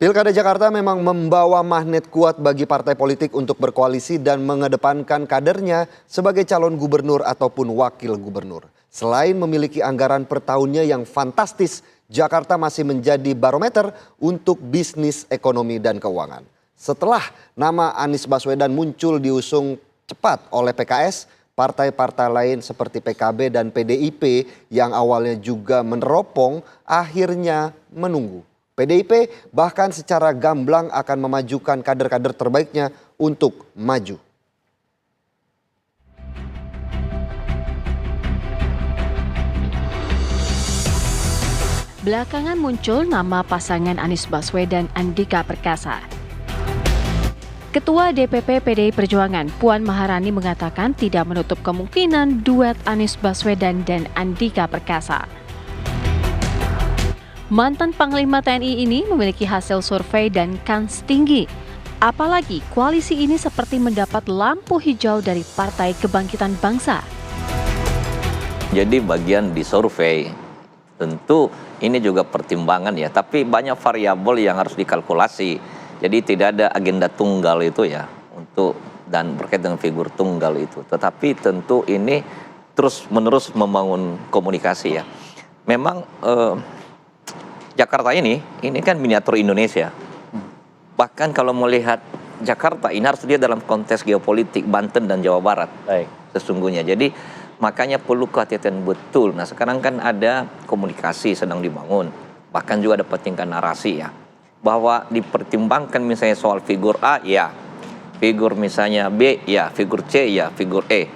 Pilkada Jakarta memang membawa magnet kuat bagi partai politik untuk berkoalisi dan mengedepankan kadernya sebagai calon gubernur ataupun wakil gubernur. Selain memiliki anggaran per tahunnya yang fantastis, Jakarta masih menjadi barometer untuk bisnis, ekonomi, dan keuangan. Setelah nama Anies Baswedan muncul diusung cepat oleh PKS, partai-partai lain seperti PKB dan PDIP yang awalnya juga meneropong akhirnya menunggu. PDIP bahkan secara gamblang akan memajukan kader-kader terbaiknya untuk maju. Belakangan muncul nama pasangan Anies Baswedan Andika Perkasa. Ketua DPP PDI Perjuangan Puan Maharani mengatakan tidak menutup kemungkinan duet Anies Baswedan dan Andika Perkasa. Mantan Panglima TNI ini memiliki hasil survei dan kans tinggi. Apalagi koalisi ini seperti mendapat lampu hijau dari Partai Kebangkitan Bangsa. Jadi bagian di survei, tentu ini juga pertimbangan ya, tapi banyak variabel yang harus dikalkulasi. Jadi tidak ada agenda tunggal itu ya, untuk dan berkaitan dengan figur tunggal itu. Tetapi tentu ini terus-menerus membangun komunikasi ya. Memang Jakarta ini kan miniatur Indonesia. Bahkan kalau melihat Jakarta ini harus dia dalam konteks geopolitik Banten dan Jawa Barat. Sesungguhnya. Jadi makanya perlu kehati-hatian betul. Nah sekarang kan ada komunikasi sedang dibangun. Bahkan juga ada tingkat narasi ya. Bahwa dipertimbangkan misalnya soal figur A ya. Figur misalnya B ya. Figur C ya. Figur E.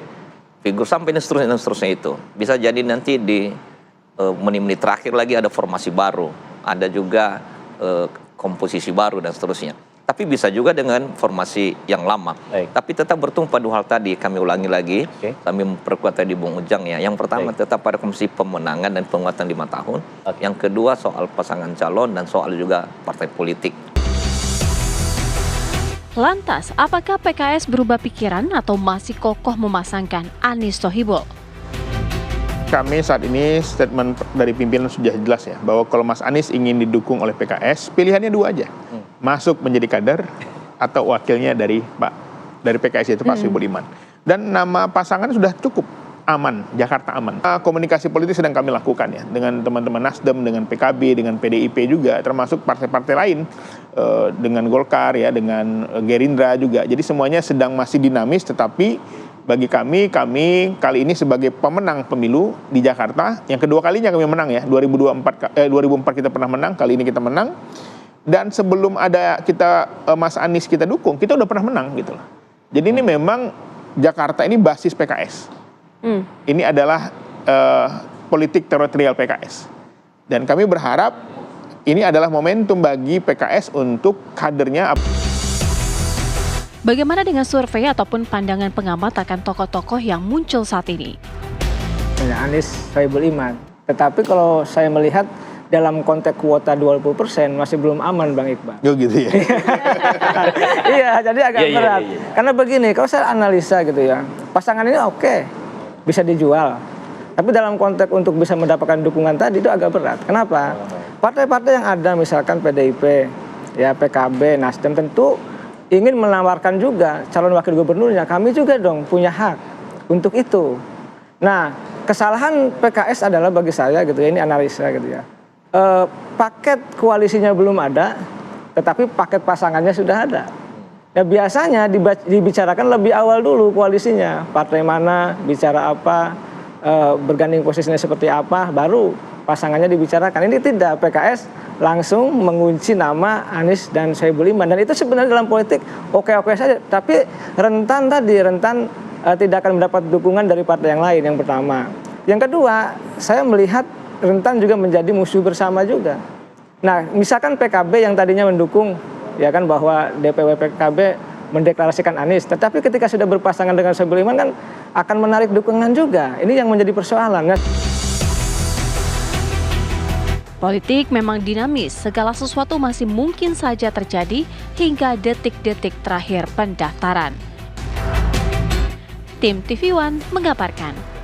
Figur sampai dan seterusnya itu. Bisa jadi nanti di menit-menit terakhir lagi ada formasi baru, ada juga komposisi baru dan seterusnya. Tapi bisa juga dengan formasi yang lama. Tapi tetap bertumpu pada hal tadi, kami ulangi lagi, kami memperkuat tadi Bung Ujang ya. Yang pertama tetap pada komisi pemenangan dan penguatan 5 tahun. Yang kedua soal pasangan calon dan soal juga partai politik. Lantas, apakah PKS berubah pikiran atau masih kokoh memasangkan Anies Sohibul? Kami saat ini statement dari pimpinan sudah jelas ya, bahwa kalau Mas Anies ingin didukung oleh PKS, pilihannya dua aja. Masuk menjadi kader atau wakilnya dari PKS yaitu Pak Sohibul Iman. Dan nama pasangan sudah cukup aman, Jakarta aman. Komunikasi politik sedang kami lakukan ya, dengan teman-teman Nasdem, dengan PKB, dengan PDIP juga, termasuk partai-partai lain, dengan Golkar ya, dengan Gerindra juga. Jadi semuanya sedang masih dinamis, tetapi bagi kami kali ini sebagai pemenang pemilu di Jakarta, yang kedua kalinya kami menang ya, 2004 kita pernah menang, kali ini kita menang. Dan sebelum ada Mas Anies kita dukung, kita udah pernah menang gitu loh. Jadi ini memang Jakarta ini basis PKS. Ini adalah politik teritorial PKS. Dan kami berharap ini adalah momentum bagi PKS untuk kadernya. Bagaimana dengan survei ataupun pandangan pengamat akan tokoh-tokoh yang muncul saat ini? Anies Sohibul Iman. Tetapi kalau saya melihat dalam konteks kuota 20% masih belum aman Bang Iqbal. Oh gitu ya? Iya, jadi agak berat. Karena begini, kalau saya analisa gitu ya, pasangan ini oke, bisa dijual. Tapi dalam konteks untuk bisa mendapatkan dukungan tadi itu agak berat. Kenapa? Partai-partai yang ada misalkan PDIP, ya PKB, Nasdem tentu ingin menawarkan juga calon wakil gubernurnya, kami juga dong punya hak untuk itu. Nah, kesalahan PKS adalah bagi saya gitu ya, ini analisa gitu ya. Paket koalisinya belum ada, tetapi paket pasangannya sudah ada. Ya biasanya dibicarakan lebih awal dulu koalisinya, partai mana, bicara apa, berganding posisinya seperti apa, baru pasangannya dibicarakan. Ini tidak, PKS langsung mengunci nama Anies dan Sohibul Iman. Dan itu sebenarnya dalam politik oke-oke saja. Tapi rentan tidak akan mendapat dukungan dari partai yang lain, yang pertama. Yang kedua, saya melihat rentan juga menjadi musuh bersama juga. Nah, misalkan PKB yang tadinya mendukung, ya kan, bahwa DPW PKB mendeklarasikan Anies. Tetapi ketika sudah berpasangan dengan Sohibul Iman kan akan menarik dukungan juga. Ini yang menjadi persoalan. Politik memang dinamis, segala sesuatu masih mungkin saja terjadi hingga detik-detik terakhir pendaftaran. Tim TV One mengabarkan.